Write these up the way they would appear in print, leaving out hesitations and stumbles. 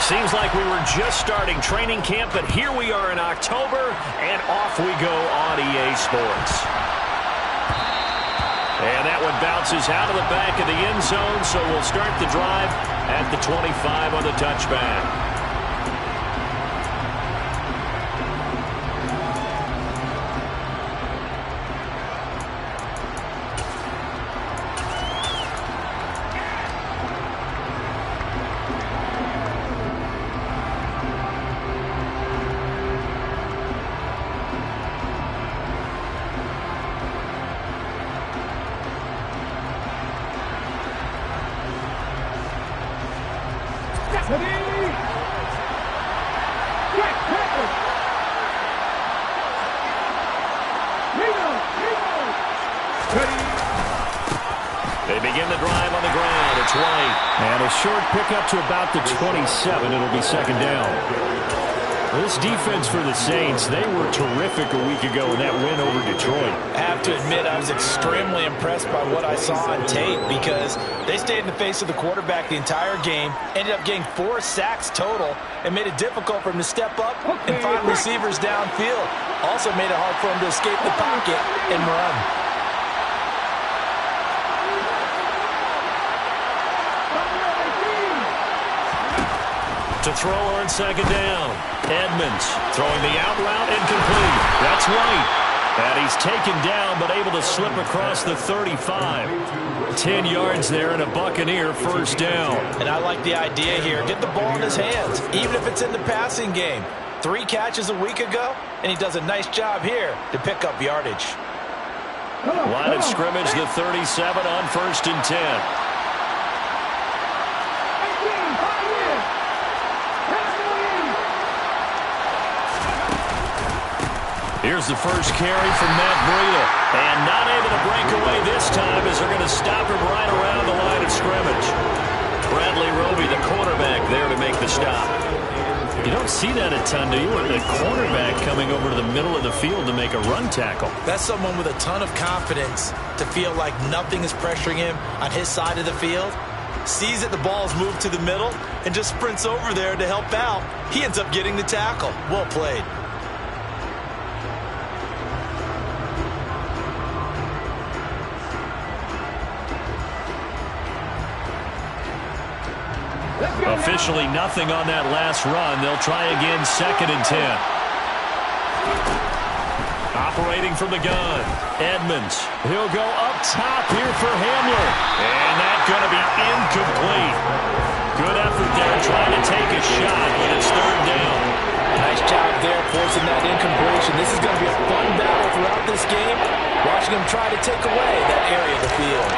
Seems like we were just starting training camp, but here we are in October, and off we go on EA Sports. And that one bounces out of the back of the end zone, so we'll start the drive at the 25 on the touchback. They begin the drive on the ground. It's White. And a short pickup to about the 27. It'll be second down. This defense for the Saints, they were terrific a week ago in that win over Detroit. I have to admit, I was extremely impressed by what I saw on tape because they stayed in the face of the quarterback the entire game, ended up getting 4 sacks total, and made it difficult for him to step up and find receivers downfield. Also made it hard for him to escape the pocket and run. To throw on second down. Edmonds throwing the out route incomplete. That's White. And he's taken down but able to slip across the 35. 10 yards there and a Buccaneer first down. And I like the idea here. Get the ball in his hands, even if it's in the passing game. 3 catches a week ago, and he does a nice job here to pick up yardage. Line of scrimmage, the 37 on 1st and 10. Here's the first carry from Matt Breida. And not able to break away this time as they're going to stop him right around the line of scrimmage. Bradley Roby, the cornerback, there to make the stop. You don't see that a ton, do you? With the cornerback coming over to the middle of the field to make a run tackle. That's someone with a ton of confidence to feel like nothing is pressuring him on his side of the field. Sees that the ball's moved to the middle and just sprints over there to help out. He ends up getting the tackle. Well played. Officially nothing on that last run. They'll try again, 2nd and 10. Operating from the gun, Edmonds. He'll go up top here for Hamler. And that's going to be incomplete. Good effort there trying to take a shot, but it's 3rd down. Nice job there forcing that incompletion. This is going to be a fun battle throughout this game. Watching him try to take away that area of the field.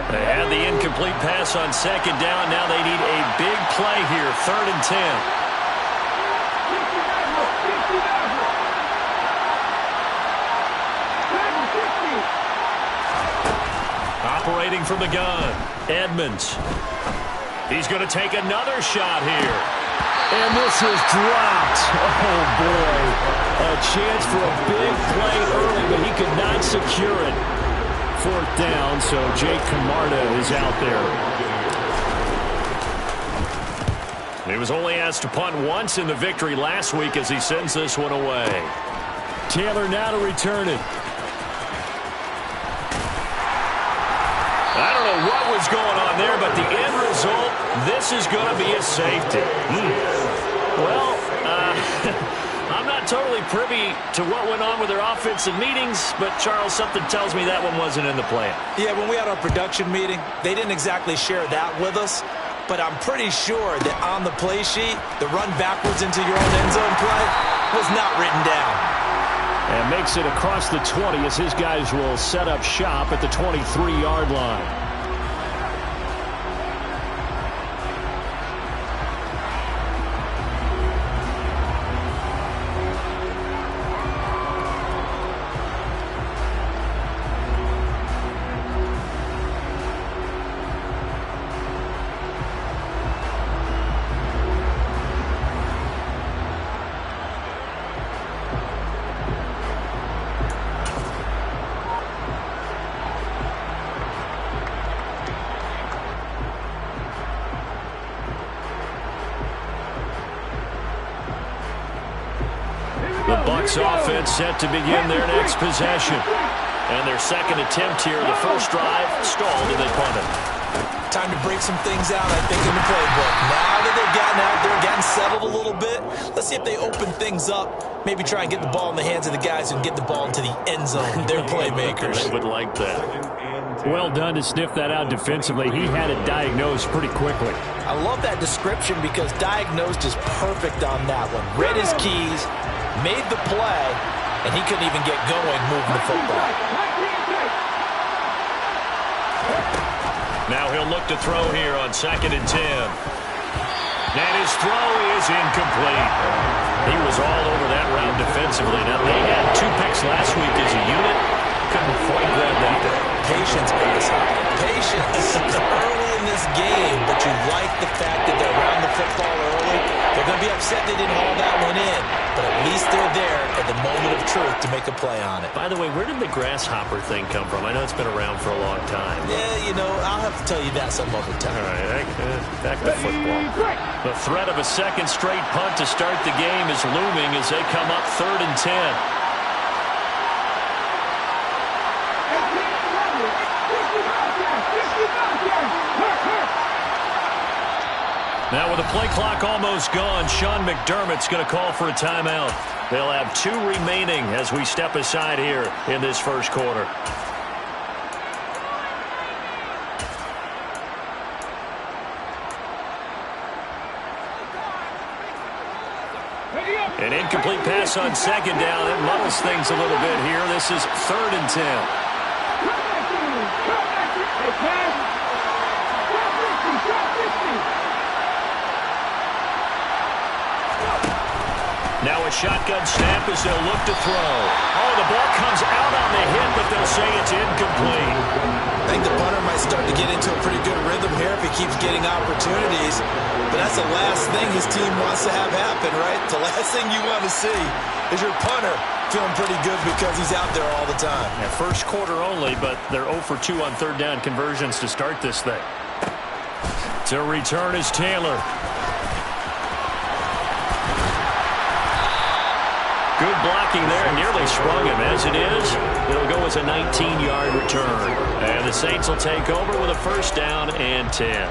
They had the incomplete pass on 2nd down. Now they need a big play here, 3rd and 10. Operating from the gun, Edmonds. He's going to take another shot here. And this is dropped. Oh, boy. A chance for a big play early, but he could not secure it. 4th down, so Jake Camarda is out there. He was only asked to punt once in the victory last week as he sends this one away. Taylor now to return it. I don't know what was going on there, but the end result, this is going to be a safety. Well, I'm not totally privy to what went on with their offensive meetings, but, Charles, something tells me that one wasn't in the plan. Yeah, when we had our production meeting, they didn't exactly share that with us, but I'm pretty sure that on the play sheet, the run backwards into your own end zone play was not written down. And makes it across the 20 as his guys will set up shop at the 23-yard line. The Bucs offense set to begin their next possession. And their second attempt here, the first drive, stalled and they punt it. Time to break some things out, I think, in the playbook. Now that they've gotten out there, gotten settled a little bit, let's see if they open things up. Maybe try and get the ball in the hands of the guys who can get the ball into the end zone. They're playmakers. They would like that. Well done to sniff that out defensively. He had it diagnosed pretty quickly. I love that description because diagnosed is perfect on that one. Read his keys, made the play, and he couldn't even get going moving the football. Now he'll look to throw here on 2nd and 10. And his throw is incomplete. He was all over that route defensively. Now, they had 2 picks last week as a unit. Couldn't quite grab that day. Patience, patience early in this game, but you like the fact that they're around the football early. They're going to be upset they didn't haul that one in, but at least they're there at the moment of truth to make a play on it. By the way, where did the grasshopper thing come from? I know it's been around for a long time. Yeah, you know, I'll have to tell you that some other time. All right, back to football. The threat of a second straight punt to start the game is looming as they come up 3rd and 10. Now with the play clock almost gone, Sean McDermott's going to call for a timeout. They'll have 2 remaining as we step aside here in this first quarter. An incomplete pass on 2nd down. It muddles things a little bit here. This is 3rd and 10. Now a shotgun snap as they'll look to throw. Oh, the ball comes out on the hit, but they'll say it's incomplete. I think the punter might start to get into a pretty good rhythm here if he keeps getting opportunities. But that's the last thing his team wants to have happen, right? The last thing you want to see is your punter feeling pretty good because he's out there all the time. Yeah, first quarter only, but they're 0 for 2 on 3rd down conversions to start this thing. To return is Taylor. Good blocking there, nearly sprung him. As it is, it'll go as a 19-yard return. And the Saints will take over with a first down and 10.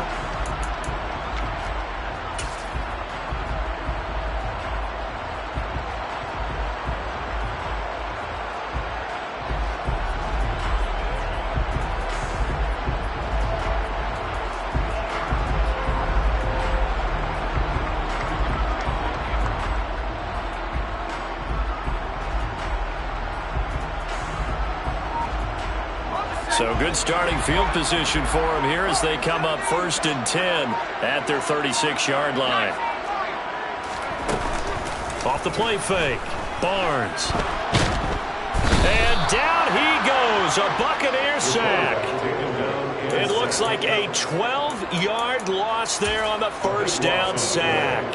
So good starting field position for them here as they come up 1st and 10 at their 36-yard line. Off the play fake. Barnes. And down he goes. A Buccaneer sack. It looks like a 12-yard loss there on the first down sack.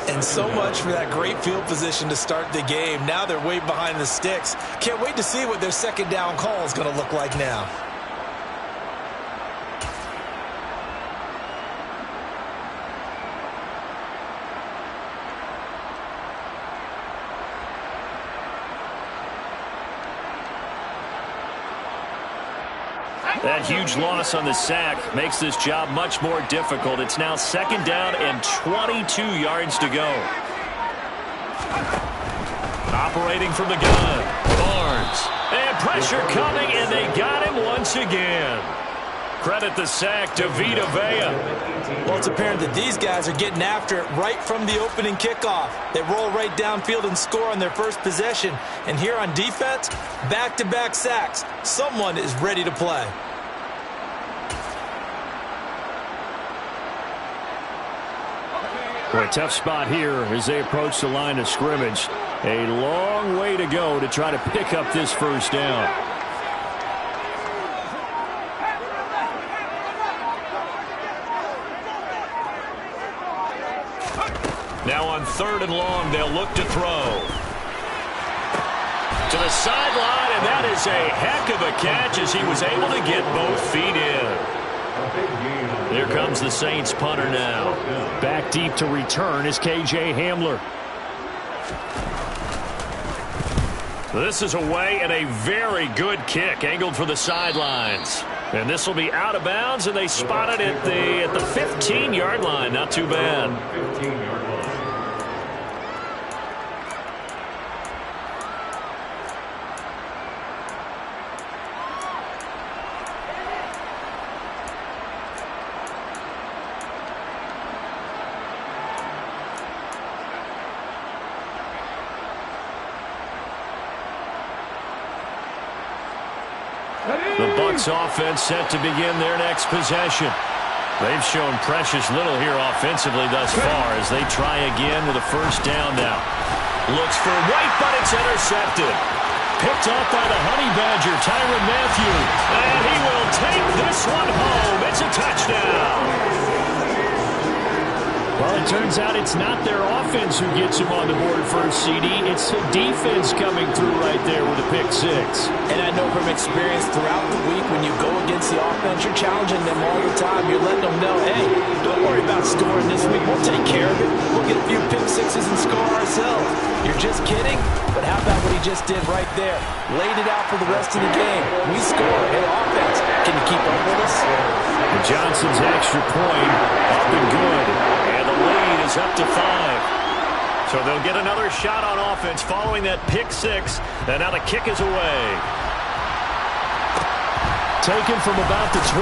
And so much for that great field position to start the game. Now they're way behind the sticks. Can't wait to see what their second down call is going to look like now. That huge loss on the sack makes this job much more difficult. It's now 2nd down and 22 yards to go. Operating from the gun, Barnes. And pressure coming, and they got him once again. Credit the sack to Vita Vea. Well, it's apparent that these guys are getting after it right from the opening kickoff. They roll right downfield and score on their first possession. And here on defense, back-to-back sacks. Someone is ready to play. Well, a tough spot here as they approach the line of scrimmage. A long way to go to try to pick up this first down. Now on 3rd and long, they'll look to throw. To the sideline, and that is a heck of a catch as he was able to get both feet in. Here comes the Saints punter now. Back deep to return is KJ Hamler. This is away and a very good kick angled for the sidelines. And this will be out of bounds, and they spot it at the 15-yard line. Not too bad. 15-yard line. The Bucs offense set to begin their next possession. They've shown precious little here offensively thus far as they try again with a first down now. Looks for White, but it's intercepted. Picked off by the Honey Badger, Tyrann Mathieu. And he will take this one home. It's a touchdown. Well, it turns out it's not their offense who gets him on the board first, CD. It's the defense coming through right there with a pick six. And I know from experience throughout the week when you go against the offense, you're challenging them all the time. You're letting them know, hey, don't worry about scoring this week. We'll take care of it. We'll get a few pick sixes and score ourselves. You're just kidding? But how about what he just did right there? Laid it out for the rest of the game. We score. Hey, offense, can you keep up with us? And Johnson's extra point up and good. And the lead is up to 5. So they'll get another shot on offense following that pick six. And now the kick is away. Taken from about the 12.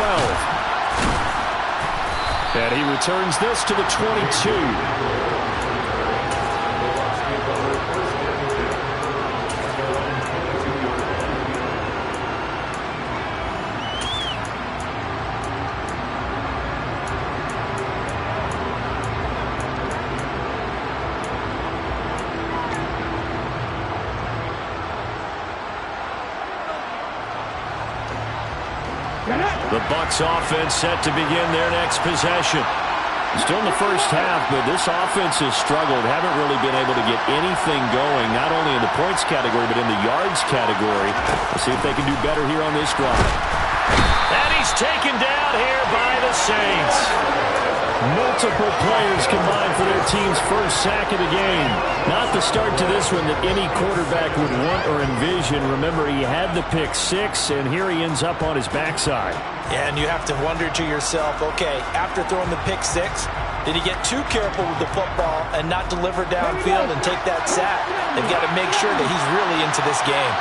And he returns this to the 22. The Bucs offense set to begin their next possession. Still in the first half, but this offense has struggled. Haven't really been able to get anything going, not only in the points category, but in the yards category. Let's see if they can do better here on this drive. And he's taken down here by the Saints. Multiple players combined for their team's first sack of the game. Not the start to this one that any quarterback would want or envision. Remember, he had the pick six, and here he ends up on his backside. Yeah, and you have to wonder to yourself, okay, after throwing the pick six, did he get too careful with the football and not deliver downfield and take that sack? They've got to make sure that he's really into this game.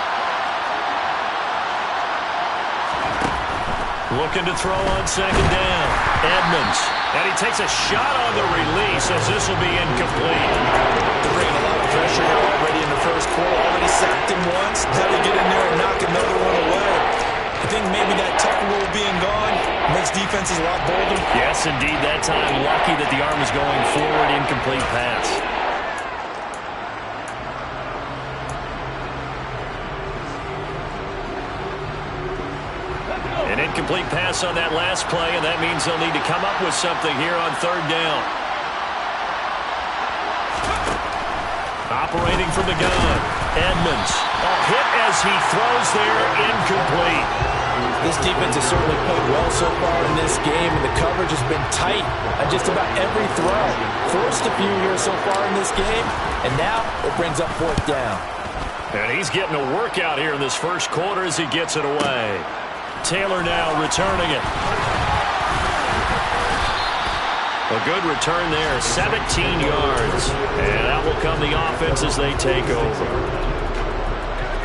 Looking to throw on second down. Edmonds. And he takes a shot on the release as this will be incomplete. They're bringing a lot of pressure here already in the first quarter. Already sacked him once. Now they get in there and knock another one away. I think maybe that technical being gone makes defenses a lot bolder. Yes, indeed. That time, lucky that the arm was going forward. Incomplete pass. An incomplete pass on that last play, and that means they'll need to come up with something here on third down. Operating from the gun, Edmonds. Hit as he throws there, incomplete. This defense has certainly played well so far in this game, and the coverage has been tight on just about every throw. Forced a few here so far in this game, and now it brings up fourth down. And he's getting a workout here in this first quarter as he gets it away. Taylor now returning it. A good return there, 17 yards. And out will come the offense as they take over.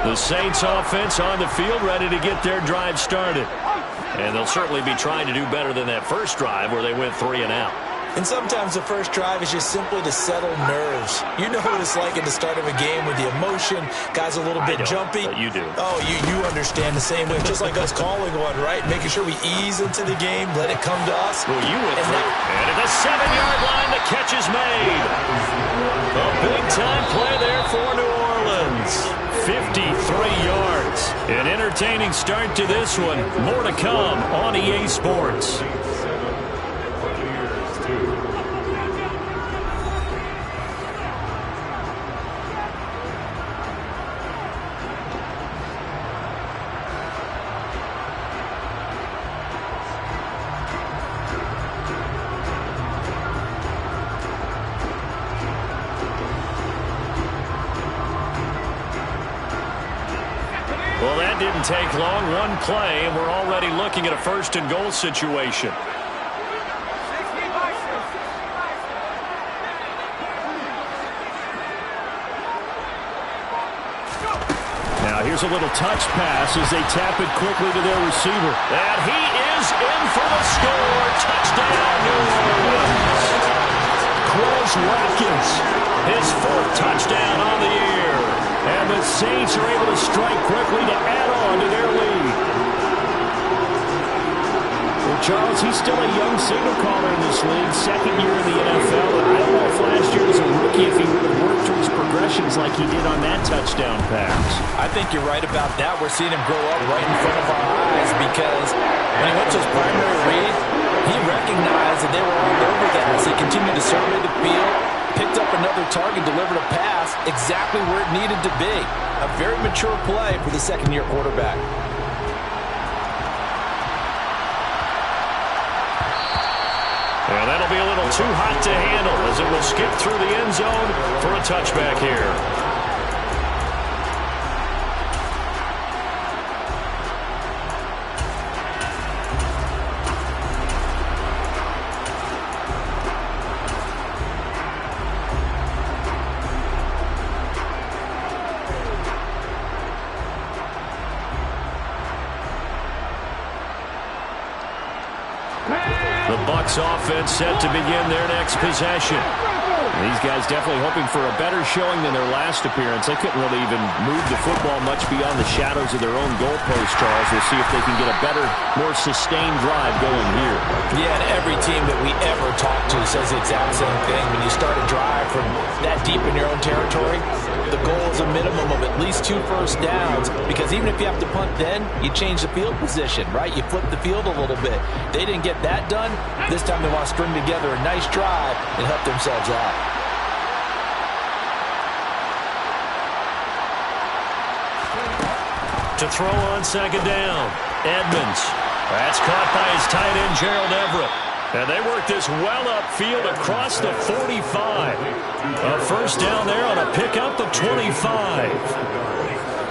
The Saints offense on the field ready to get their drive started. And they'll certainly be trying to do better than that first drive where they went 3 and out. And sometimes the first drive is just simply to settle nerves. You know what it's like at the start of a game with the emotion. Guys a little bit jumpy. But you do. Oh, you understand the same way. Just like us calling one, right? Making sure we ease into the game, let it come to us. Well, you went through. And at the 7-yard line, the catch is made. A big-time play there for New Orleans. 53 yards. An entertaining start to this one. More to come on EA Sports. didn't take long. One play, and we're already looking at a first-and-goal situation. Now here's a little touch pass as they tap it quickly to their receiver. And he is in for the score. Touchdown, New Orleans. Quez Watkins, his 4th touchdown on the year. And the Saints are able to strike quickly to add on to their lead. Well, Charles, he's still a young signal caller in this league, 2nd year in the NFL. And I don't know if last year as a rookie if he would have worked through his progressions like he did on that touchdown pass. I think you're right about that. We're seeing him grow up right in front of our eyes because when he went to his primary read, he recognized that they were all over that as he continued to survey the field, picked up another target, delivered a pass exactly where it needed to be. A very mature play for the 2nd-year quarterback. And that'll be a little too hot to handle as it will skip through the end zone for a touchback here. The Bucs offense set to begin their next possession. These guys definitely hoping for a better showing than their last appearance. They couldn't really even move the football much beyond the shadows of their own goalpost, Charles. We'll see if they can get a better, more sustained drive going here. Yeah, and every team that we ever talk to says the exact same thing. When you start a drive from that deep in your own territory, the goal is a minimum of at least 2 first downs, because even if you have to punt then, you change the field position, right? You flip the field a little bit. They didn't get that done. This time they want to string together a nice drive and help themselves out. To throw on 2nd down, Edmonds. That's caught by his tight end, Gerald Everett. And they work this well upfield across the 45. A first down there on a pickup of 25.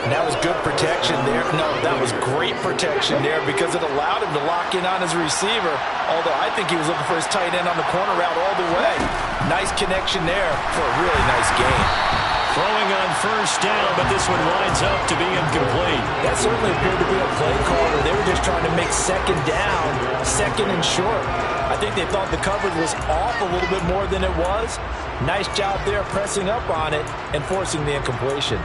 And that was good protection there. No, that was great protection there because it allowed him to lock in on his receiver. Although I think he was looking for his tight end on the corner route all the way. Nice connection there for a really nice gain. Throwing on first down, but this one winds up to be incomplete. That certainly appeared to be a play call where they were just trying to make 2nd down, 2nd and short. I think they thought the coverage was off a little bit more than it was. Nice job there pressing up on it and forcing the incompletion.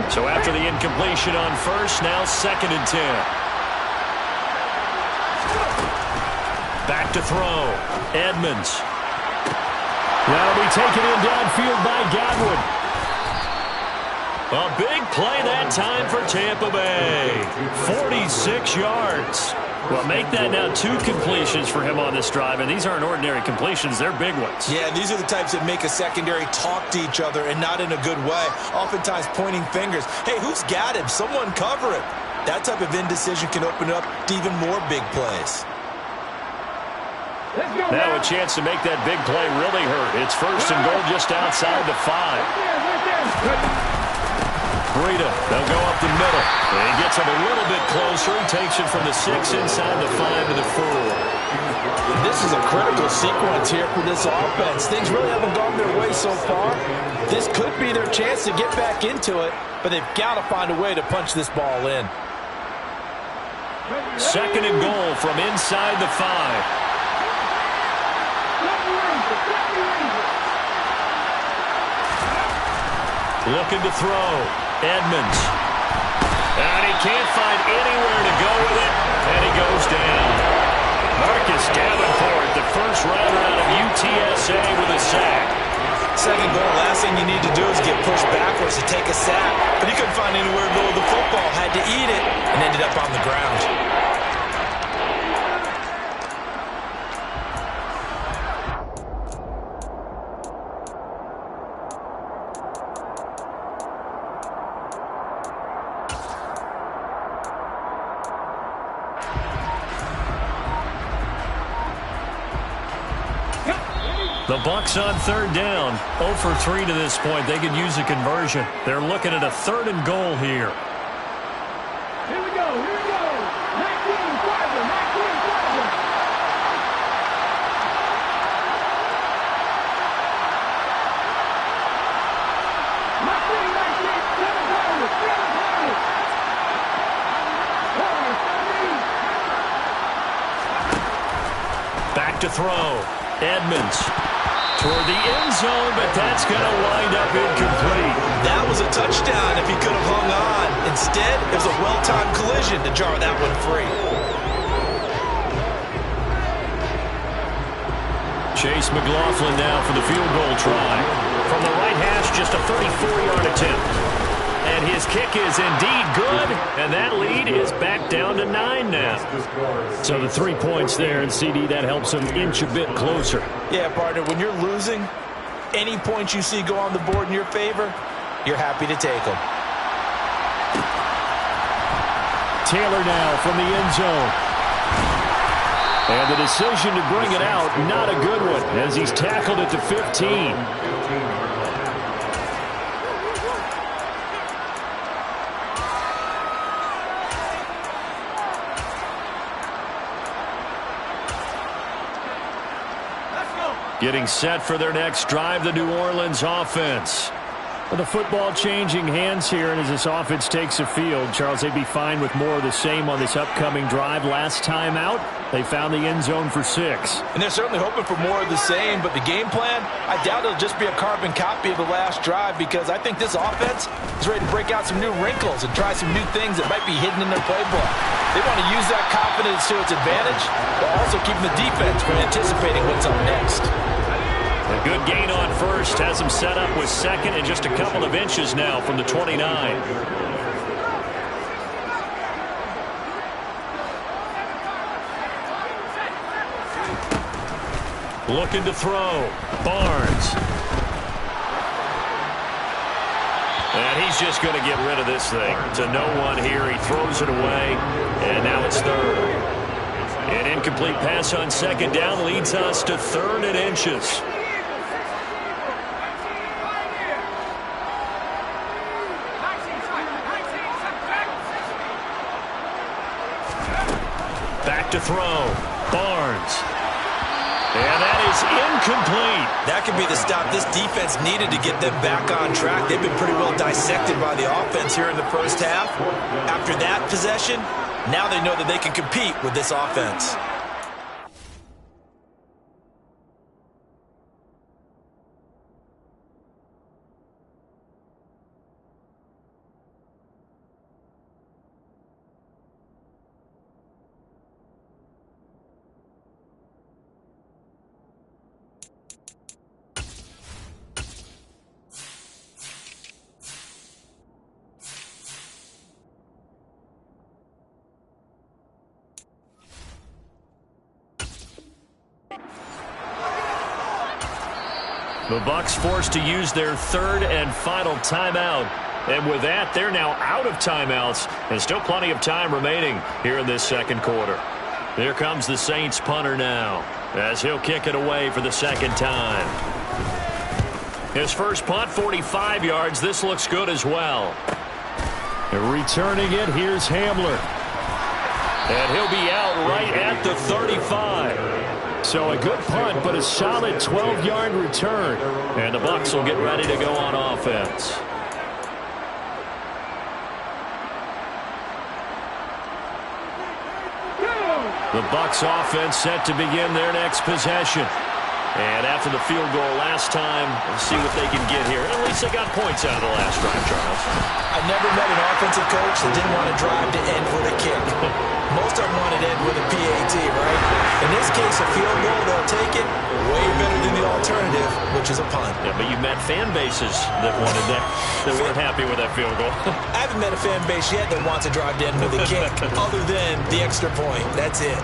So after the incompletion on first, now 2nd and 10. Back to throw. Edmonds. That'll be taken in downfield by Godwin. A big play that time for Tampa Bay. 46 yards. Well, make that now 2 completions for him on this drive, and these aren't ordinary completions. They're big ones. Yeah, these are the types that make a secondary talk to each other and not in a good way, oftentimes pointing fingers. Hey, who's got him? Someone cover him. That type of indecision can open up to even more big plays. Now a chance to make that big play really hurt. It's first and goal just outside the 5. Breida, they'll go up the middle. And he gets him a little bit closer. He takes it from the 6 inside the 5 to the 4. This is a critical sequence here for this offense. Things really haven't gone their way so far. This could be their chance to get back into it, but they've got to find a way to punch this ball in. 2nd and goal from inside the 5. Looking to throw. Edmonds. And he can't find anywhere to go with it. And he goes down. Marcus Davenport, the first rounder out of UTSA with a sack. 2nd goal, last thing you need to do is get pushed backwards to take a sack. But he couldn't find anywhere to go with the football. Had to eat it and ended up on the ground. The Bucs on third down. 0 for 3 to this point. They could use a conversion. They're looking at a 3rd and goal here. Here we go. 19, Farber. Back to throw. Edmonds toward the end zone, but that's going to wind up incomplete. That was a touchdown if he could have hung on. Instead, it was a well-timed collision to jar that one free. Chase McLaughlin now for the field goal try. From the right hash, just a 34-yard attempt. And his kick is indeed good, and that lead is back down to 9 now. So the 3 points there, and CD, that helps him inch a bit closer. Yeah, partner, when you're losing, any points you see go on the board in your favor, you're happy to take them. Taylor now from the end zone. And the decision to bring it out, not a good one, as he's tackled at the 15. Getting set for their next drive, the New Orleans offense. Well, the football changing hands here, and as this offense takes the field, Charles, they'd be fine with more of the same on this upcoming drive. Last time out, they found the end zone for 6. And they're certainly hoping for more of the same, but the game plan, I doubt it'll just be a carbon copy of the last drive, because I think this offense is ready to break out some new wrinkles and try some new things that might be hidden in their playbook. They want to use that confidence to its advantage, while also keeping the defense from anticipating what's up next. A good gain on first has him set up with second and just a couple of inches now from the 29. Looking to throw. Barnes. And he's just going to get rid of this thing. To no one here. He throws it away. And now it's 3rd. An incomplete pass on 2nd down leads us to 3rd and inches. Back to throw. Barnes. And that is incomplete. That could be the stop this defense needed to get them back on track. They've been pretty well dissected by the offense here in the first half. After that possession, now they know that they can compete with this offense. The Bucs forced to use their 3rd and final timeout. And with that, they're now out of timeouts. And still plenty of time remaining here in this second quarter. Here comes the Saints punter now, as he'll kick it away for the 2nd time. His first punt, 45 yards. This looks good as well. Returning it, here's Hamler. And he'll be out right at the 35. So a good punt, but a solid 12-yard return. And the Bucs will get ready to go on offense. The Bucs offense set to begin their next possession. And after the field goal last time, we'll see what they can get here. At least they got points out of the last drive, Charles. I've never met an offensive coach that didn't want to drive to end with a kick. Most of them want to end with a PAT, right? In this case, a field goal, they'll take it way better than the alternative, which is a punt. Yeah, but you met fan bases that wanted that weren't happy with that field goal. I haven't met a fan base yet that wants to drive to end with a kick, other than the extra point. That's it.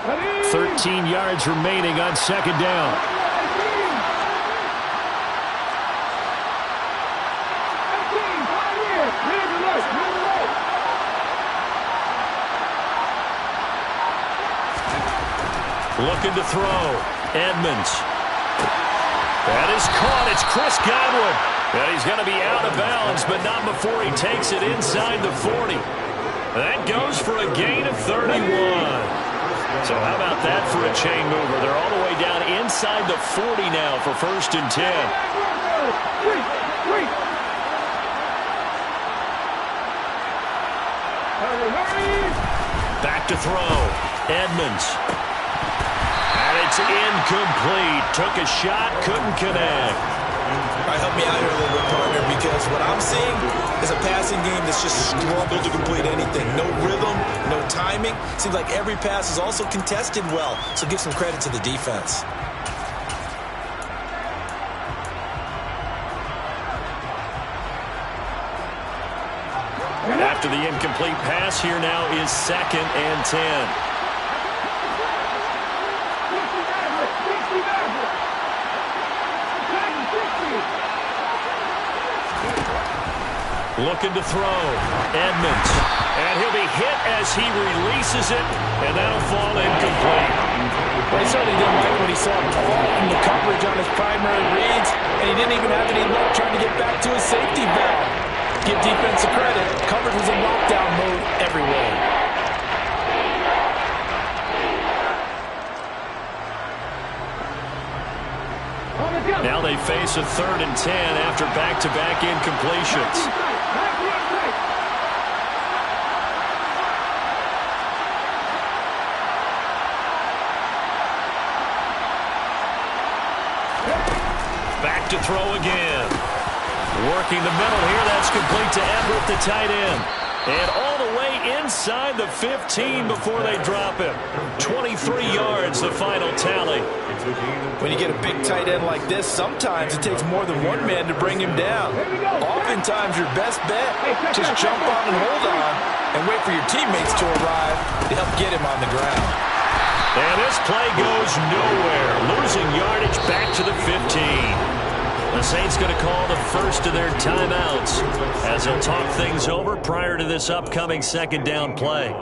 Ready? 13 yards remaining on 2nd down. Looking to throw. Edmonds. That is caught. It's Chris Godwin. And he's going to be out of bounds, but not before he takes it inside the 40. That goes for a gain of 31. So how about that for a chain mover? They're all the way down inside the 40 now for 1st and 10. Back to throw. Edmonds. And it's incomplete. Took a shot, couldn't connect. All right, help me out here a little bit, partner, because what I'm seeing is a passing game that's just struggled to complete anything. No rhythm, no timing. Seems like every pass is also contested well, so give some credit to the defense. And after the incomplete pass, here now is 2nd and 10. Looking to throw. Edmonds. And he'll be hit as he releases it, and that'll fall incomplete. Well, he certainly didn't like what he saw from the coverage on his primary reads, and he didn't even have any luck trying to get back to his safety valve. Give defense a credit. Coverage was in lockdown mode everywhere. Now they face a 3rd and 10 after back-to-back incompletions. Back to throw again. Working the middle here. That's complete to Everett, the tight end. And all the way inside the 15 before they drop him. 23 yards, the final tally. When you get a big tight end like this, sometimes it takes more than one man to bring him down. Oftentimes, your best bet, just jump on and hold on and wait for your teammates to arrive to help get him on the ground. And this play goes nowhere. Losing yardage back to the 15. The Saints going to call the first of their timeouts as they'll talk things over prior to this upcoming 2nd down play.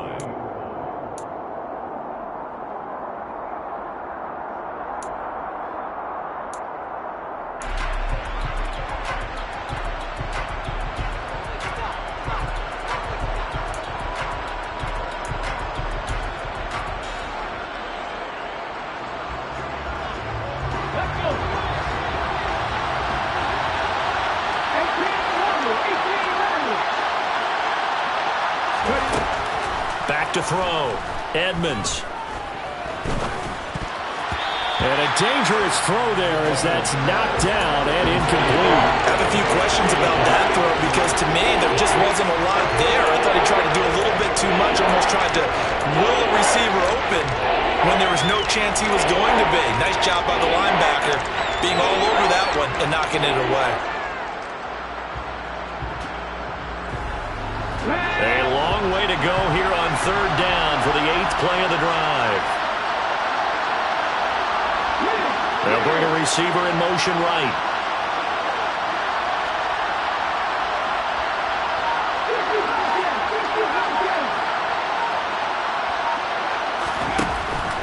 Back to throw. Edmonds. And a dangerous throw there as that's knocked down and incomplete. I have a few questions about that throw because to me there just wasn't a lot there. I thought he tried to do a little bit too much, almost tried to will a receiver open when there was no chance he was going to be. Nice job by the linebacker being all over that one and knocking it away. A long way to go here on 3rd down for the 8th play of the drive. They'll bring a receiver in motion right.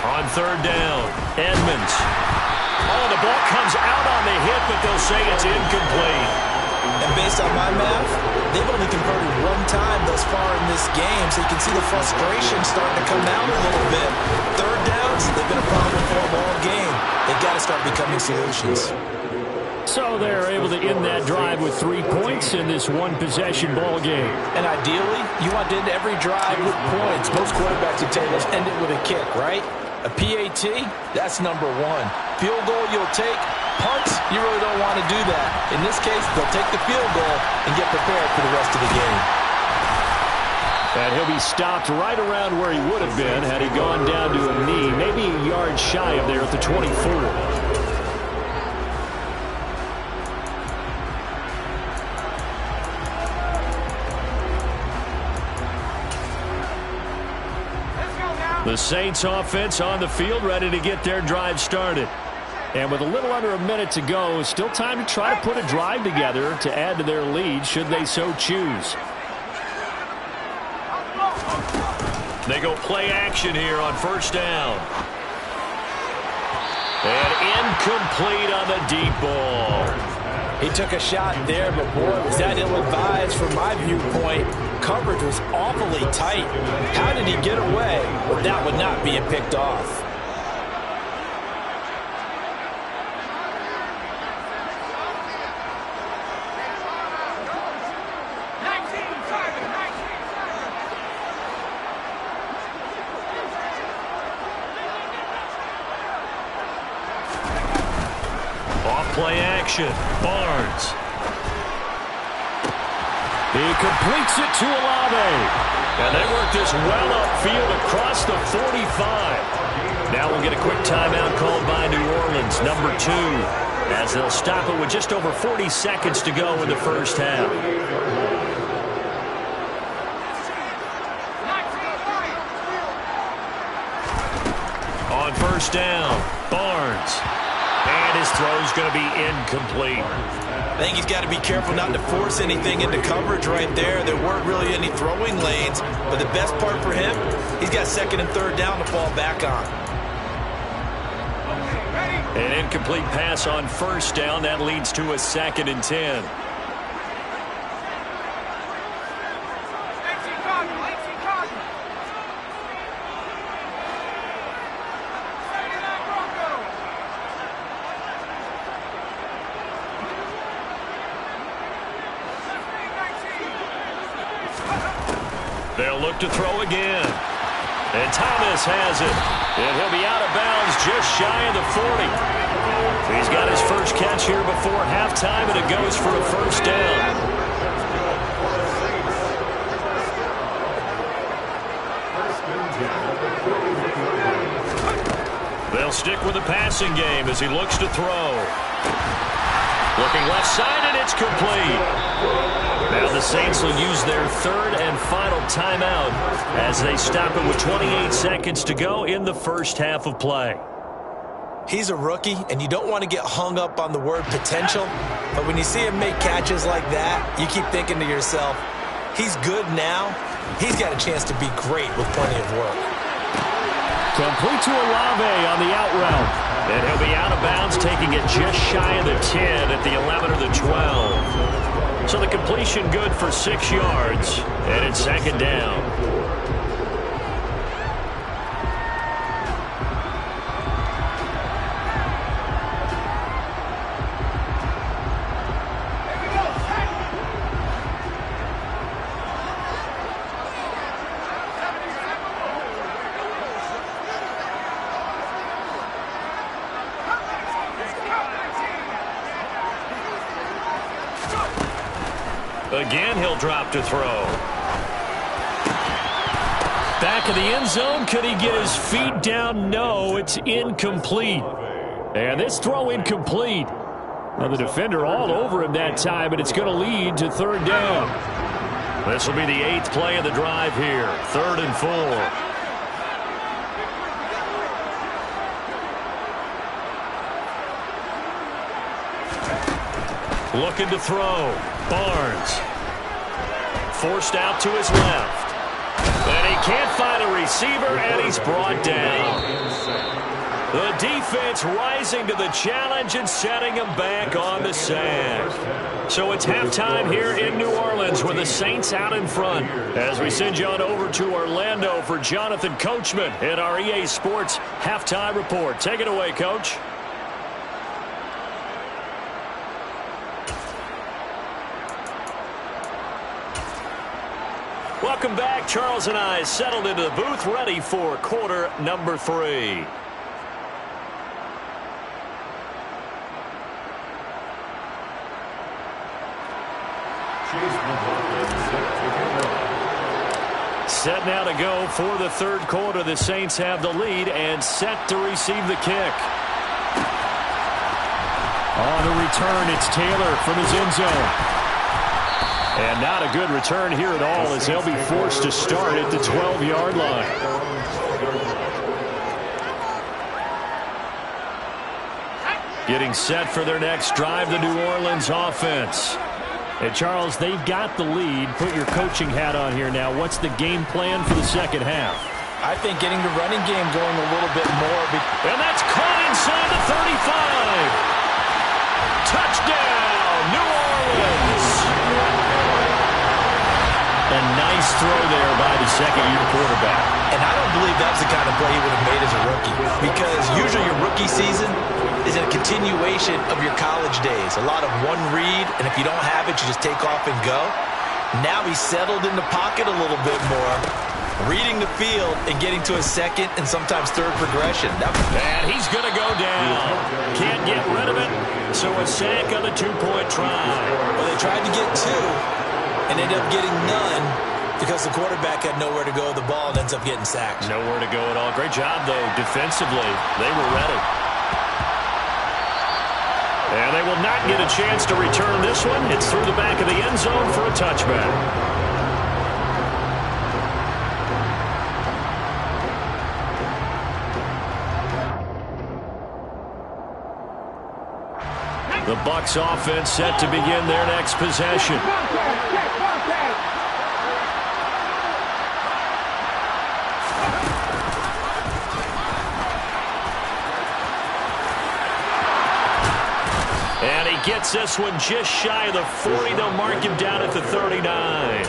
On 3rd down, Edmonds. Oh, the ball comes out on the hit, but they'll say it's incomplete. And based on my math, they've only converted one time thus far in this game, so you can see the frustration starting to come out a little bit. 3rd downs, they've been a problem for them all game. They've got to start becoming solutions. So they're able to end that drive with 3 points in this one-possession ball game. And ideally, you want to end every drive with points. Most quarterbacks and tables end it with a kick, right? A PAT, that's number 1. Field goal you'll take. Punts, you really don't want to do that. In this case, they'll take the field goal and get prepared for the rest of the game. And he'll be stopped right around where he would have been had he gone down to a knee, maybe a yard shy of there at the 24. The Saints offense on the field ready to get their drive started. And with a little under a minute to go, still time to try to put a drive together to add to their lead should they so choose. They go play action here on 1st down. And incomplete on the deep ball. He took a shot there, but boy, was that ill-advised from my viewpoint. Coverage was awfully tight. How did he get away with that one not being picked off? Play action. Barnes. He completes it to Olave. And they work this well upfield across the 45. Now we'll get a quick timeout called by New Orleans, number 2, as they'll stop it with just over 40 seconds to go in the first half. On first down, Barnes. And his throw's going to be incomplete. I think he's got to be careful not to force anything into coverage right there. There weren't really any throwing lanes, but the best part for him, he's got second and third down to fall back on. An incomplete pass on first down. That leads to a 2nd and 10. They'll look to throw again. And Thomas has it. And he'll be out of bounds just shy of the 40. He's got his first catch here before halftime, and it goes for a first down. They'll stick with the passing game as he looks to throw. Looking left side, and it's complete. Now the Saints will use their third and final timeout as they stop it with 28 seconds to go in the first half of play. He's a rookie, and you don't want to get hung up on the word potential, but when you see him make catches like that, you keep thinking to yourself, he's good now. He's got a chance to be great with plenty of work. Complete to Olave on the out route. And he'll be out of bounds, taking it just shy of the 10 at the 11 or the 12. So the completion good for 6 yards, and it's 2nd down. Again, he'll drop to throw. Back of the end zone. Could he get his feet down? No, it's incomplete. And this throw incomplete. Now the defender all over him that time, and it's going to lead to 3rd down. This will be the 8th play of the drive here. 3rd and 4. Looking to throw. Barnes. Forced out to his left. And he can't find a receiver, and he's brought down. The defense rising to the challenge and setting him back on the sack. So it's halftime here in New Orleans with the Saints out in front. As we send you on over to Orlando for Jonathan Coachman in our EA Sports Halftime Report. Take it away, Coach. Welcome back. Charles and I settled into the booth, ready for quarter number 3. Set now to go for the 3rd quarter. The Saints have the lead and set to receive the kick. On the return, it's Taylor from his end zone. And not a good return here at all as they'll be forced to start at the 12-yard line. Getting set for their next drive, the New Orleans offense. And Charles, they've got the lead. Put your coaching hat on here now. What's the game plan for the second half? I think getting the running game going a little bit more. And that's caught in inside the 35. Touchdown, New Orleans. A nice throw there by the second-year quarterback. And I don't believe that's the kind of play he would have made as a rookie, because usually your rookie season is a continuation of your college days. A lot of one read, and if you don't have it, you just take off and go. Now he's settled in the pocket a little bit more, reading the field and getting to a second and sometimes third progression. And he's going to go down. Can't get rid of it, so a sack on the two-point try. Well, they tried to get two and ended up getting none because the quarterback had nowhere to go with the ball and ends up getting sacked. Nowhere to go at all. Great job, though, defensively. They were ready. And they will not get a chance to return this one. It's through the back of the end zone for a touchback. The Bucs offense set to begin their next possession. And he gets this one just shy of the 40. They'll mark him down at the 39.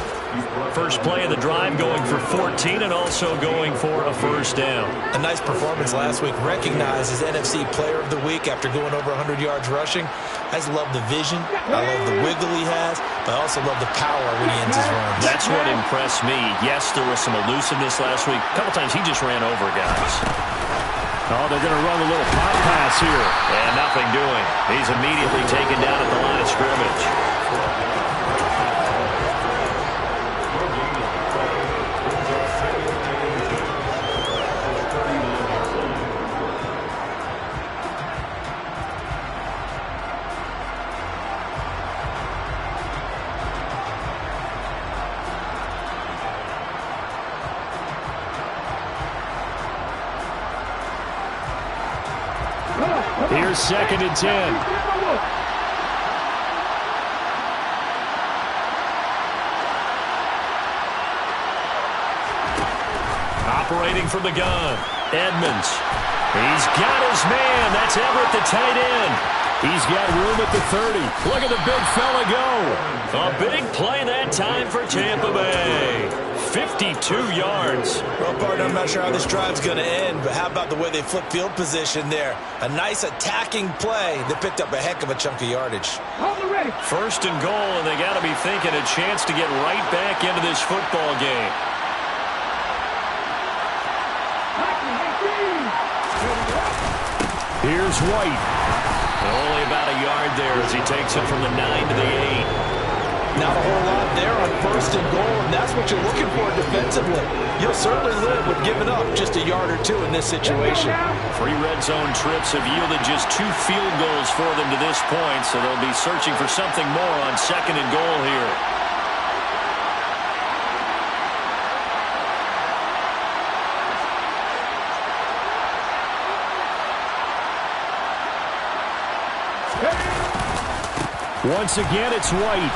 First play of the drive, going for 14 and also going for a first down. A nice performance last week. Recognized as NFC Player of the Week after going over 100 yards rushing. I just love the vision. I love the wiggle he has, but I also love the power when he ends his runs. That's what impressed me. Yes, there was some elusiveness last week. A couple times he just ran over guys. Oh, they're going to run a little pop pass here. And nothing doing. He's immediately taken down at the line of scrimmage. Here's 2nd and 10. Operating from the gun, Edmonds. He's got his man. That's Everett, the tight end. He's got room at the 30. Look at the big fella go. A big play that time for Tampa Bay. 52 yards. Well, partner, I'm not sure how this drive's going to end, but how about the way they flip field position there? A nice attacking play that picked up a heck of a chunk of yardage. First and goal, and they got to be thinking a chance to get right back into this football game. Here's White. Only about a yard there as he takes it from the 9 to the 8. Not a whole lot there on first and goal, and that's what you're looking for defensively. You'll certainly live with giving up just a yard or two in this situation. 3 red zone trips have yielded just 2 field goals for them to this point, so they'll be searching for something more on 2nd and goal here. Once again, it's White.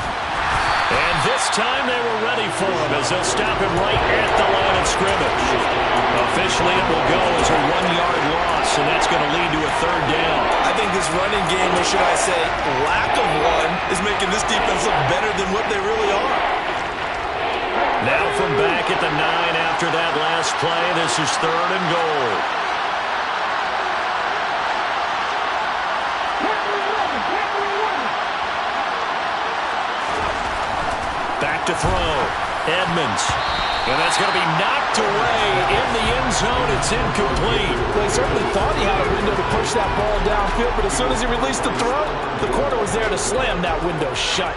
And this time they were ready for him as they'll stop him right at the line of scrimmage. Officially, it will go as a 1-yard loss, and that's going to lead to a 3rd down. I think this running game, or should I say lack of one, is making this defense look better than what they really are. Now from back at the 9 after that last play, this is 3rd and goal. Back to throw. Edmonds. And that's going to be knocked away in the end zone. It's incomplete. Well, he certainly thought he had a window to push that ball downfield, but as soon as he released the throw, the corner was there to slam that window shut.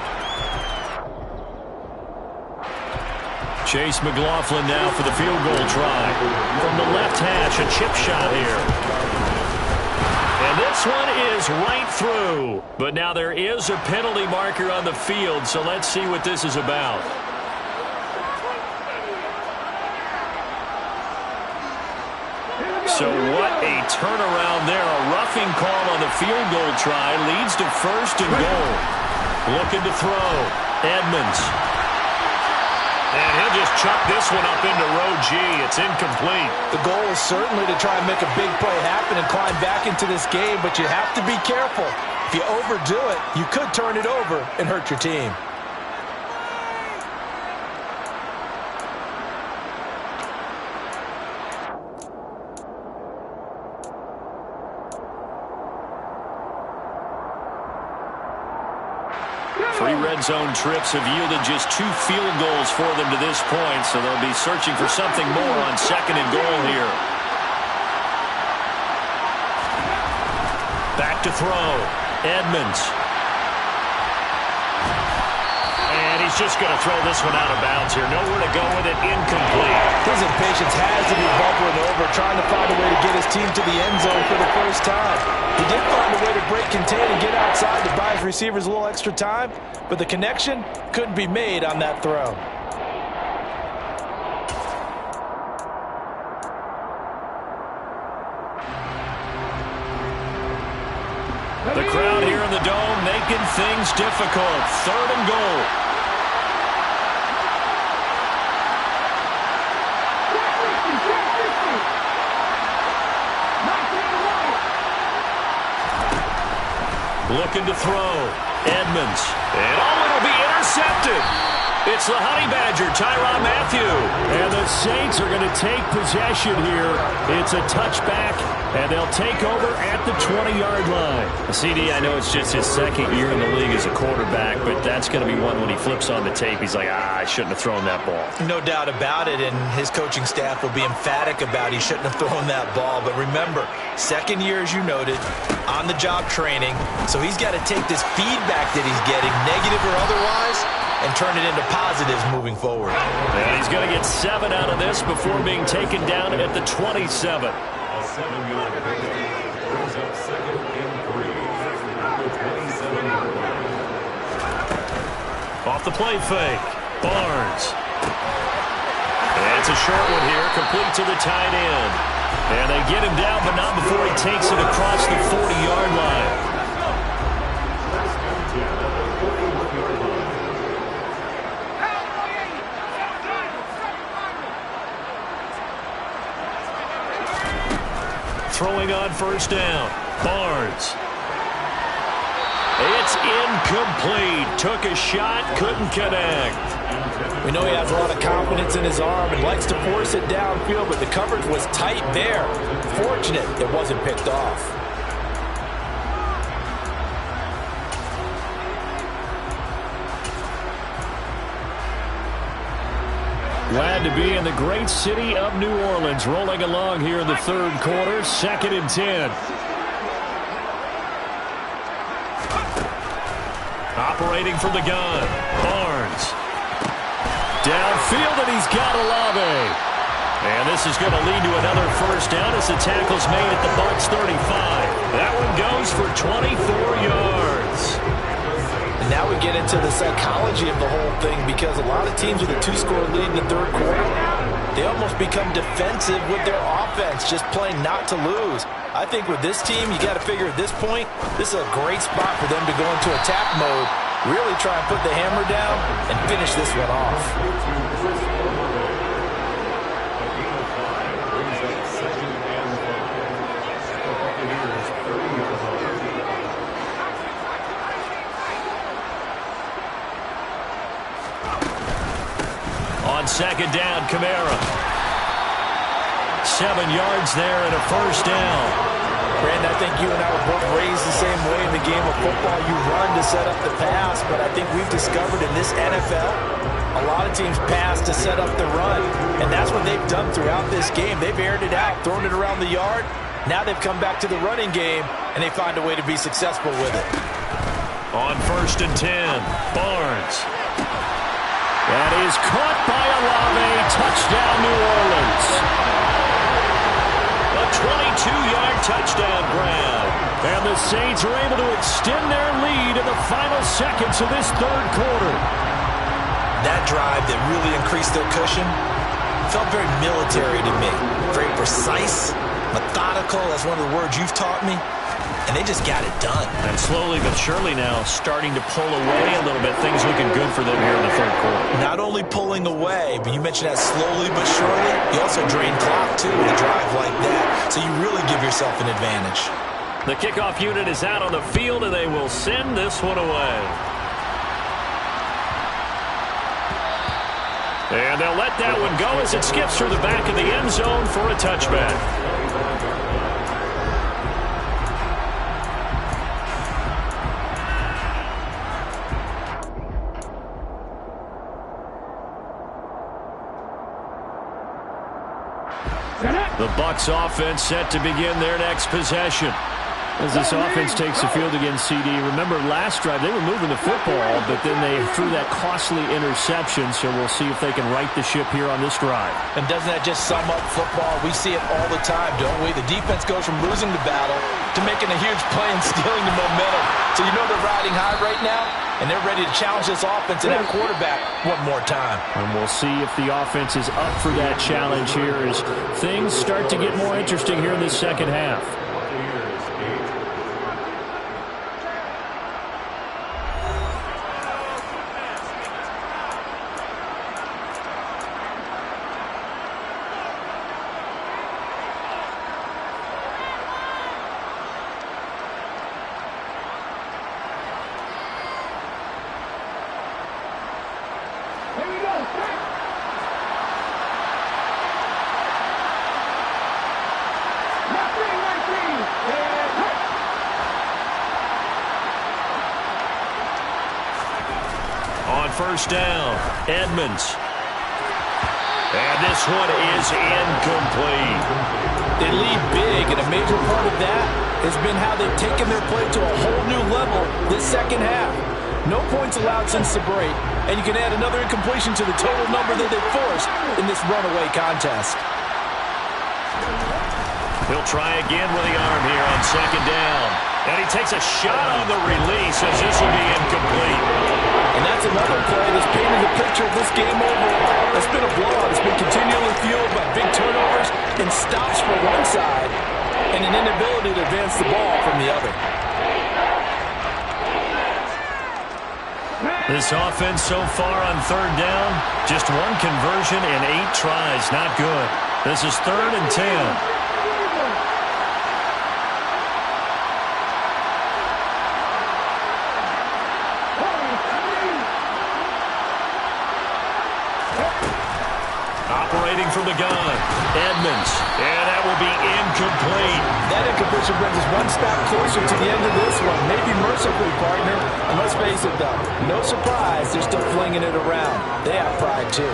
Chase McLaughlin now for the field goal try. From the left hash, a chip shot here. And this one is right through. But now there is a penalty marker on the field, so let's see what this is about. So what a turnaround there. A roughing call on the field goal try leads to 1st and goal. Looking to throw. Edmonds. And he'll just chuck this one up into row G. It's incomplete. The goal is certainly to try and make a big play happen and climb back into this game, but you have to be careful. If you overdo it, you could turn it over and hurt your team. Three red zone trips have yielded just 2 field goals for them to this point, so they'll be searching for something more on 2nd and goal here. Back to throw. Edmonds. And he's just going to throw this one out of bounds here. Nowhere to go with it. Incomplete. His impatience has to be bubbling over, trying to find a way to get his team to the end zone for the first time. He did find a way to break contain and get outside to buy his receivers a little extra time, but the connection couldn't be made on that throw. The crowd here in the Dome making things difficult. 3rd and goal. Looking to throw. Edmonds. And it'll be intercepted. It's the Honey Badger, Tyrann Mathieu. And the Saints are going to take possession here. It's a touchback, and they'll take over at the 20-yard line. CD, I know it's just his 2nd year in the league as a quarterback, but that's going to be one when he flips on the tape. He's like, I shouldn't have thrown that ball. No doubt about it, and his coaching staff will be emphatic about he shouldn't have thrown that ball. But remember, 2nd year, as you noted, on-the-job training, so he's got to take this feedback that he's getting, negative or otherwise, and turn it into positives moving forward. And he's going to get 7 out of this before being taken down at the 27. A 7-yard pickup brings up 2nd and 3. Number 27. Off the play fake. Barnes. And it's a short one here, complete to the tight end. And they get him down, but not before he takes it across the 40-yard line. Throwing on 1st down. Barnes. It's incomplete. Took a shot, couldn't connect. We know he has a lot of confidence in his arm and likes to force it downfield, but the coverage was tight there. Fortunate it wasn't picked off. Glad to be in the great city of New Orleans, rolling along here in the 3rd quarter, 2nd and 10. Operating from the gun. Barnes. Downfield, and he's got Olave. And this is going to lead to another 1st down as the tackle's made at the Bucs 35. That one goes for 24 yards. And now we get into the psychology of the whole thing, because a lot of teams with a 2-score lead in the 3rd quarter, they almost become defensive with their offense, just playing not to lose. I think with this team, you got to figure at this point, this is a great spot for them to go into attack mode, really try and put the hammer down and finish this one off. On 2nd down, Kamara. 7 yards there and a 1st down. Brandon, I think you and I were both raised the same way in the game of football. You run to set up the pass, but I think we've discovered in this NFL, a lot of teams pass to set up the run, and that's what they've done throughout this game. They've aired it out, thrown it around the yard. Now they've come back to the running game, and they find a way to be successful with it. On 1st and 10, Barnes. That is caught by Olave. Touchdown, New Orleans. A 22-yard touchdown grab. And the Saints are able to extend their lead in the final seconds of this 3rd quarter. That drive that really increased their cushion felt very military to me. Very precise, methodical. That's one of the words you've taught me. and they just got it done. And slowly but surely now starting to pull away a little bit. Things looking good for them here in the third quarter. Not only pulling away, but you mentioned that slowly but surely. You also drain clock, too, with a drive like that. So you really give yourself an advantage. The kickoff unit is out on the field, and they will send this one away. And they'll let that one go as it skips through the back of the end zone for a touchback. The Bucs offense set to begin their next possession. As this offense takes the field against CD, remember last drive they were moving the football, but then they threw that costly interception, so we'll see if they can right the ship here on this drive. And doesn't that just sum up football? We see it all the time, don't we? The defense goes from losing the battle to making a huge play and stealing the momentum. So you know they're riding high right now, and they're ready to challenge this offense and that quarterback one more time. And we'll see if the offense is up for that challenge here as things start to get more interesting here in this second half. First down, Edmonds. And this one is incomplete. They lead big, and a major part of that has been how they've taken their play to a whole new level this second half. No points allowed since the break, and you can add another incompletion to the total number that they forced in this runaway contest. He'll try again with the arm here on second down. And he takes a shot on the release as this will be incomplete. And that's another play that's painted the picture of this game overall. It's been a blowout. It's been continually fueled by big turnovers and stops for one side and an inability to advance the ball from the other. This offense so far on third down, just one conversion and 8 tries. Not good. This is 3rd and 10. Operating from the gun, Edmonds, and that will be incomplete. That incompletion brings us one step closer to the end of this one. Maybe mercifully, partner. And let's face it, though, no surprise, they're still flinging it around. They have pride, too.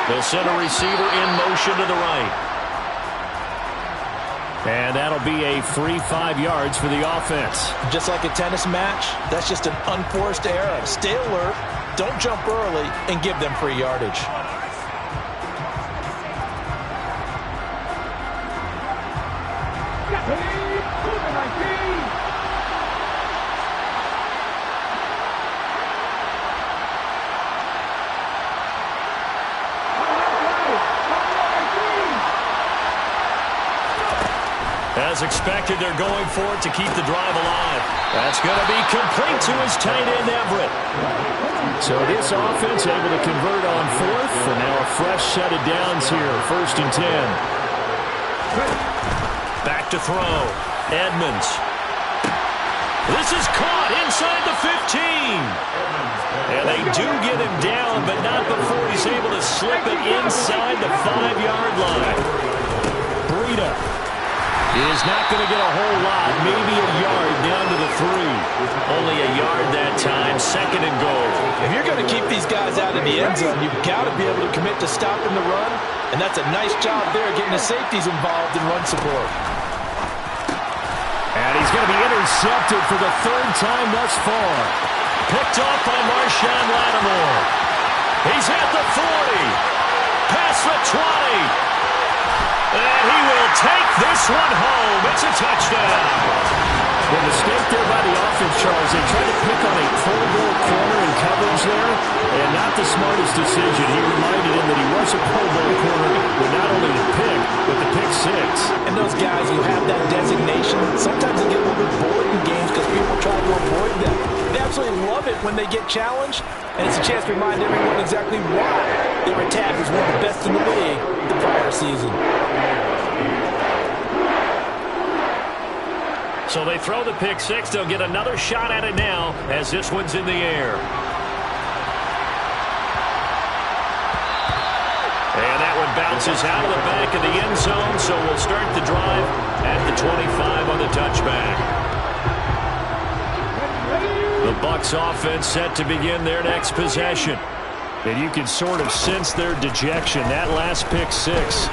They'll send a receiver in motion to the right. And that'll be a free 5 yards for the offense. Just like a tennis match, that's just an unforced error. Stay alert, don't jump early, and give them free yardage. As expected, they're going for it to keep the drive alive. That's going to be complete to his tight end, Everett. So this offense able to convert on 4th, and now a fresh set of downs here, 1st and 10. Back to throw. Edmonds. This is caught inside the 15. And they do get him down, but not before he's able to slip it inside the 5-yard line. Breida is not going to get a whole lot, maybe a yard down to the 3. Only a yard that time, 2nd and goal. If you're going to keep these guys out of the end zone, you've got to be able to commit to stopping the run, and that's a nice job there getting the safeties involved in run support. And he's going to be intercepted for the 3rd time thus far. picked off by Marshawn Lattimore. He's at the 40. Past the 20. And he will take this one home. It's a touchdown. Well, mistake there by the offense, Charles. They tried to pick on a Pro Bowl corner in coverage there, and not the smartest decision. He reminded him that he was a Pro Bowl corner with not only the pick, but the pick six. And those guys who have that designation, sometimes they get a little bit bored in games because people try to avoid them. They absolutely love it when they get challenged, and it's a chance to remind everyone exactly why they were tagged as one of the best in the league the prior season. So they throw the pick six. They'll get another shot at it now as this one's in the air. And that one bounces out of the back of the end zone, so we'll start the drive at the 25 on the touchback. The Bucs offense set to begin their next possession. And you can sort of sense their dejection. That last pick six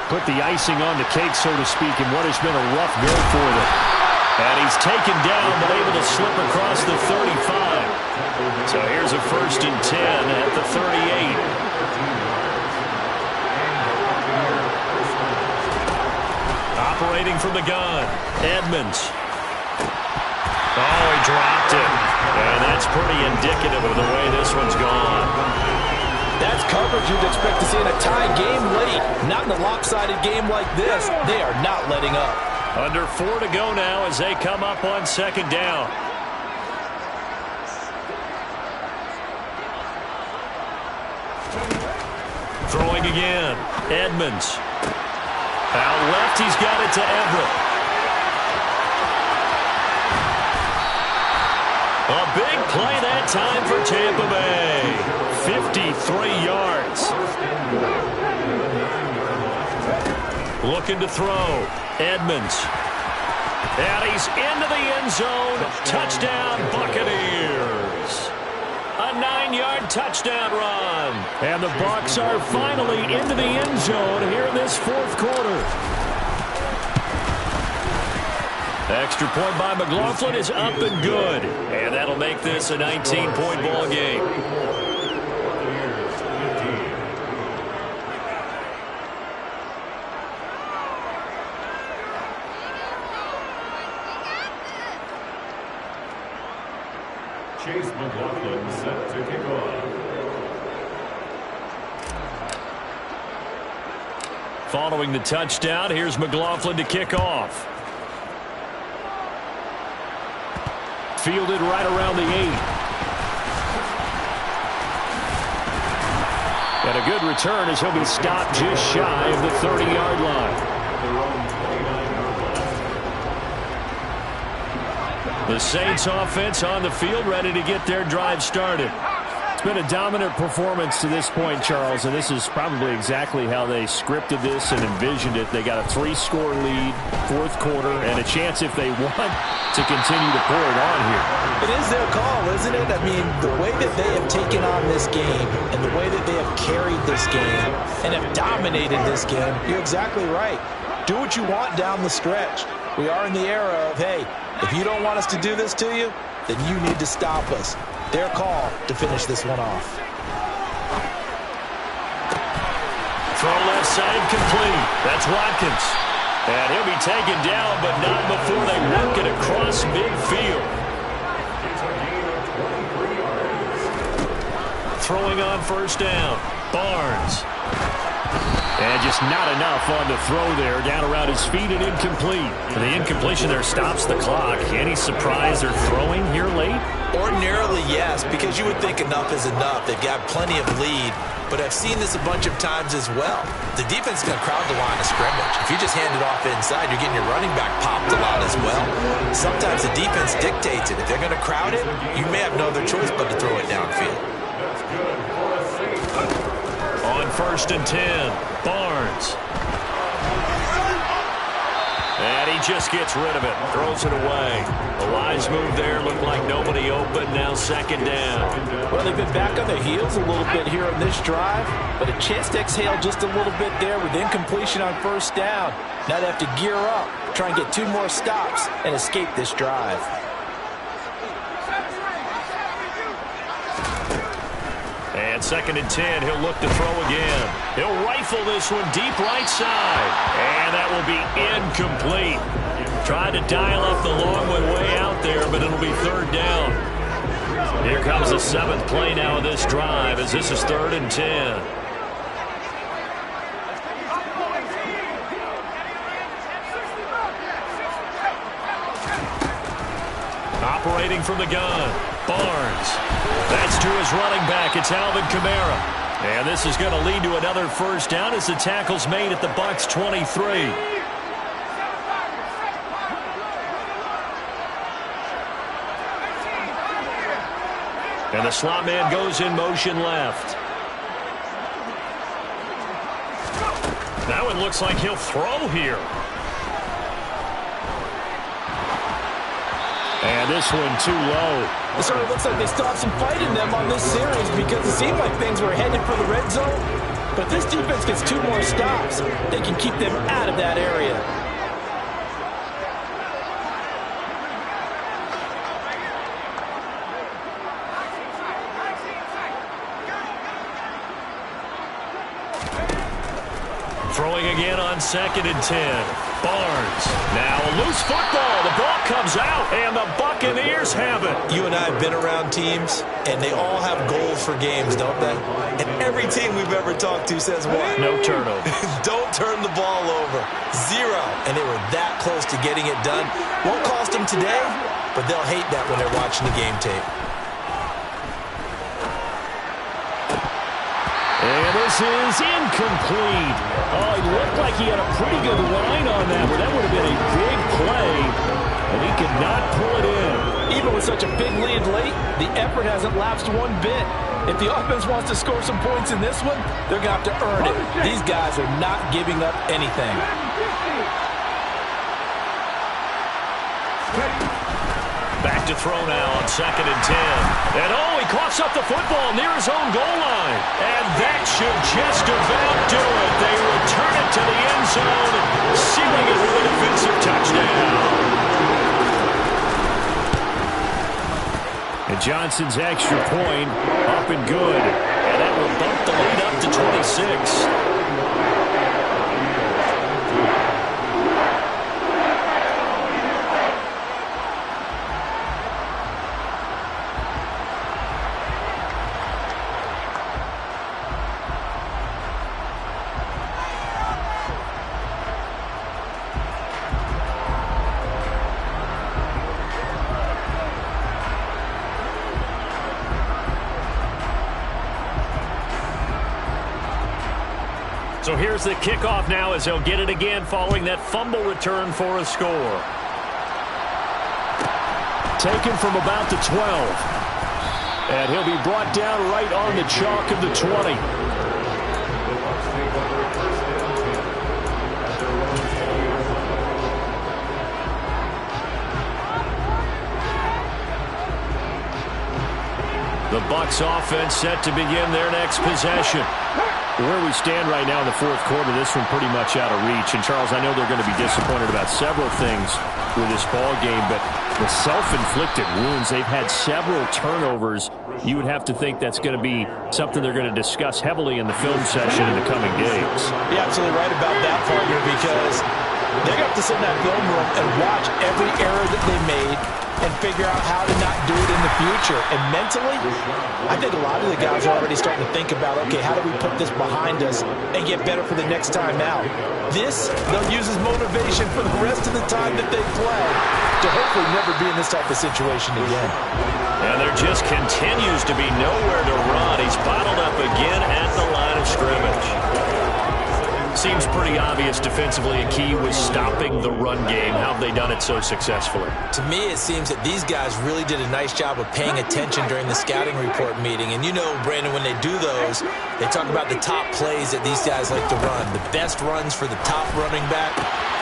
put the icing on the cake, so to speak, in what has been a rough go for them. And he's taken down, but able to slip across the 35. So here's a 1st and 10 at the 38. Operating from the gun, Edmonds. Oh, he dropped it. And that's pretty indicative of the way this one's gone. That's coverage you'd expect to see in a tie game late. Not in a lopsided game like this. They are not letting up. Under 4 to go now as they come up on 2nd down. Throwing again. Edmonds. Out left, he's got it to Everett. A big play that time for Tampa Bay. 53 yards. Looking to throw. Edmonds. And he's into the end zone. Touchdown, Buccaneers. A 9-yard touchdown run. And the Bucs are finally into the end zone here in this 4th quarter. Extra point by McLaughlin is up and good. And that'll make this a 19-point ball game. Chase McLaughlin set to kick off. Following the touchdown, here's McLaughlin to kick off. Fielded right around the 8. And a good return as he'll be stopped just shy of the 30-yard line. The Saints offense on the field, ready to get their drive started. It's been a dominant performance to this point, Charles, and this is probably exactly how they scripted this and envisioned it. They got a 3-score lead, 4th quarter, and a chance, if they want, to continue to pour it on here. It is their call, isn't it? I mean, the way that they have taken on this game and the way that they have carried this game and have dominated this game, you're exactly right. Do what you want down the stretch. We are in the era of, hey, if you don't want us to do this to you, then you need to stop us. Their call to finish this one off. Throw left side complete. That's Watkins. And he'll be taken down, but not before they work it across midfield. Throwing on 1st down. Barnes. And just not enough on the throw there. Down around his feet and incomplete. The incompletion there stops the clock. Any surprise they're throwing here late? Ordinarily, yes, because you would think enough is enough. They've got plenty of lead, but I've seen this a bunch of times as well. The defense is going to crowd the line of scrimmage. If you just hand it off inside, you're getting your running back popped a lot as well. Sometimes the defense dictates it. If they're going to crowd it, you may have no other choice but to throw it downfield. On 1st and 10. Barnes. And he just gets rid of it. Throws it away. A wise move there. Looked like nobody open. Now 2nd down. Well, they've been back on their heels a little bit here on this drive, but a chance to exhale just a little bit there with incompletion on 1st down. Now they have to gear up, try and get 2 more stops, and escape this drive. And 2nd and 10, he'll look to throw again. He'll rifle this one deep right side. And that will be incomplete. Tried to dial up the long one way out there, but it'll be 3rd down. Here comes the 7th play now of this drive as this is 3rd and 10. Operating from the gun, Barnes. That's to his running back. It's Alvin Kamara. And this is going to lead to another 1st down as the tackle's made at the Bucs 23. And the slot man goes in motion left. That one looks like he'll throw here. And this one too low. It sort of looks like they still have some fight in them on this series because it seemed like things were headed for the red zone. But this defense gets 2 more stops. They can keep them out of that area. Throwing again on 2nd and 10. Barnes. Now a loose football. The ball comes out, and the Buccaneers have it. You and I have been around teams, and they all have goals for games, don't they? And every team we've ever talked to says what? No turnover. Don't turn the ball over. 0. And they were that close to getting it done. Won't cost them today, but they'll hate that when they're watching the game tape. And this is incomplete. Oh, it looked like he had a pretty good line on that, but that would have been a big play, and he could not pull it in. Even with such a big lead late, the effort hasn't lapsed one bit. If the offense wants to score some points in this one, they're going to have to earn it. These guys are not giving up anything. Back to throw now on 2nd and 10. And oh, he coughs up the football near his own goal line. And that should just about do it. They return it to the end zone, sealing it with a defensive touchdown. And Johnson's extra point up and good. And that will bump the lead up to 26. So here's the kickoff now as he'll get it again following that fumble return for a score. Taken from about the 12. And he'll be brought down right on the chalk of the 20. The Bucs offense set to begin their next possession. Where we stand right now in the 4th quarter, this one pretty much out of reach. And, Charles, I know they're going to be disappointed about several things with this ball game, but the self-inflicted wounds, they've had several turnovers. You would have to think that's going to be something they're going to discuss heavily in the film session in the coming days. You're absolutely right about that, partner, because they're going to have to sit in that film room and watch every error that they made and figure out how to not do it in the future. And mentally, I think a lot of the guys are already starting to think about, okay, how do we put this behind us and get better for the next time out? This, they'll use as motivation for the rest of the time that they play to hopefully never be in this type of situation again. And there just continues to be nowhere to run. He's bottled up again at the line of scrimmage. Seems pretty obvious defensively a key was stopping the run game. How have they done it so successfully? To me, it seems that these guys really did a nice job of paying attention during the scouting report meeting. And you know, Brandon, when they do those, they talk about the top plays that these guys like to run. The best runs for the top running back.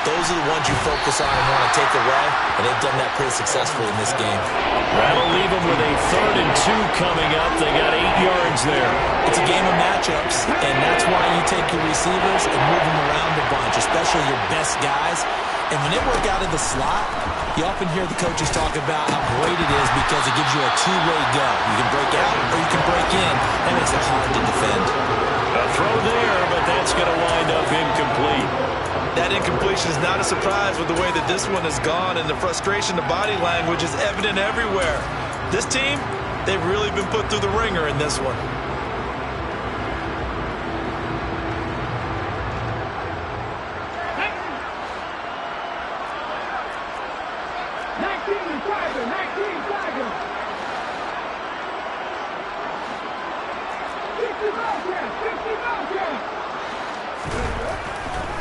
those are the ones you focus on and want to take away, and they've done that pretty successfully in this game. That'll leave them with a 3rd and 2 coming up. They got 8 yards there. It's a game of matchups, and that's why you take your receivers and move them around a bunch, especially your best guys. And when they work out of the slot, you often hear the coaches talk about how great it is because it gives you a two-way go. You can break out or you can break in. That makes it hard to defend. A throw there, but that's going to wind up incomplete. That incompletion is not a surprise with the way that this one has gone, and the frustration, the body language is evident everywhere. This team, they've really been put through the ringer in this one.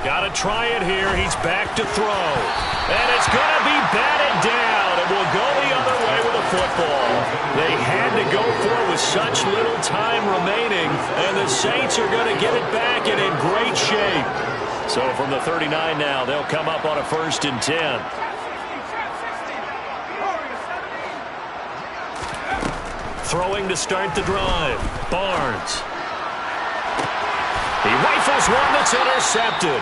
Got to try it here. He's back to throw. And it's going to be batted down. And will go the other way with the football. They had to go for it with such little time remaining. And the Saints are going to get it back and in great shape. So from the 39 now, they'll come up on a 1st and 10. Throwing to start the drive. Barnes. He rifles one that's intercepted.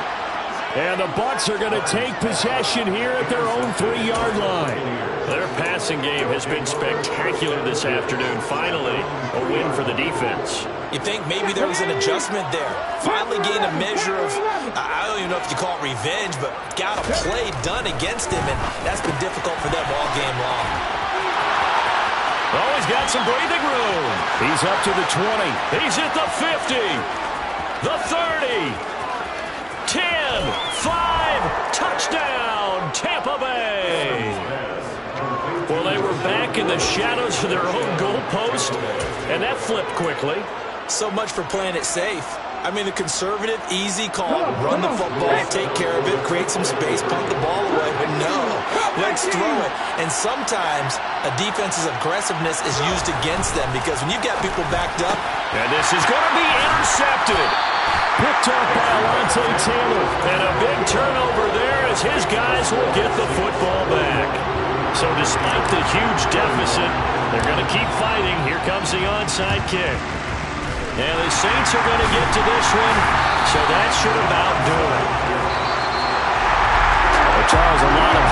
And the Bucs are going to take possession here at their own 3-yard line. Their passing game has been spectacular this afternoon. Finally, a win for the defense. You think maybe there was an adjustment there. Finally gained a measure of, I don't even know if you call it revenge, but got a play done against him, and that's been difficult for them all game long. Oh, he's got some breathing room. He's up to the 20. He's at the 50. The 30, 10, 5, touchdown, Tampa Bay. Well, they were back in the shadows of their own goalpost, and that flipped quickly. So much for playing it safe. I mean, the conservative, easy call, run the football, take care of it, create some space, pump the ball away, but no, let's throw it. And sometimes a defense's aggressiveness is used against them because when you've got people backed up. And this is going to be intercepted. Picked up by Alontae Taylor. And a big turnover there as his guys will get the football back. So despite the huge deficit, they're going to keep fighting. Here comes the onside kick. And the Saints are going to get to this one, so that should about do it. Well, Charles, a lot of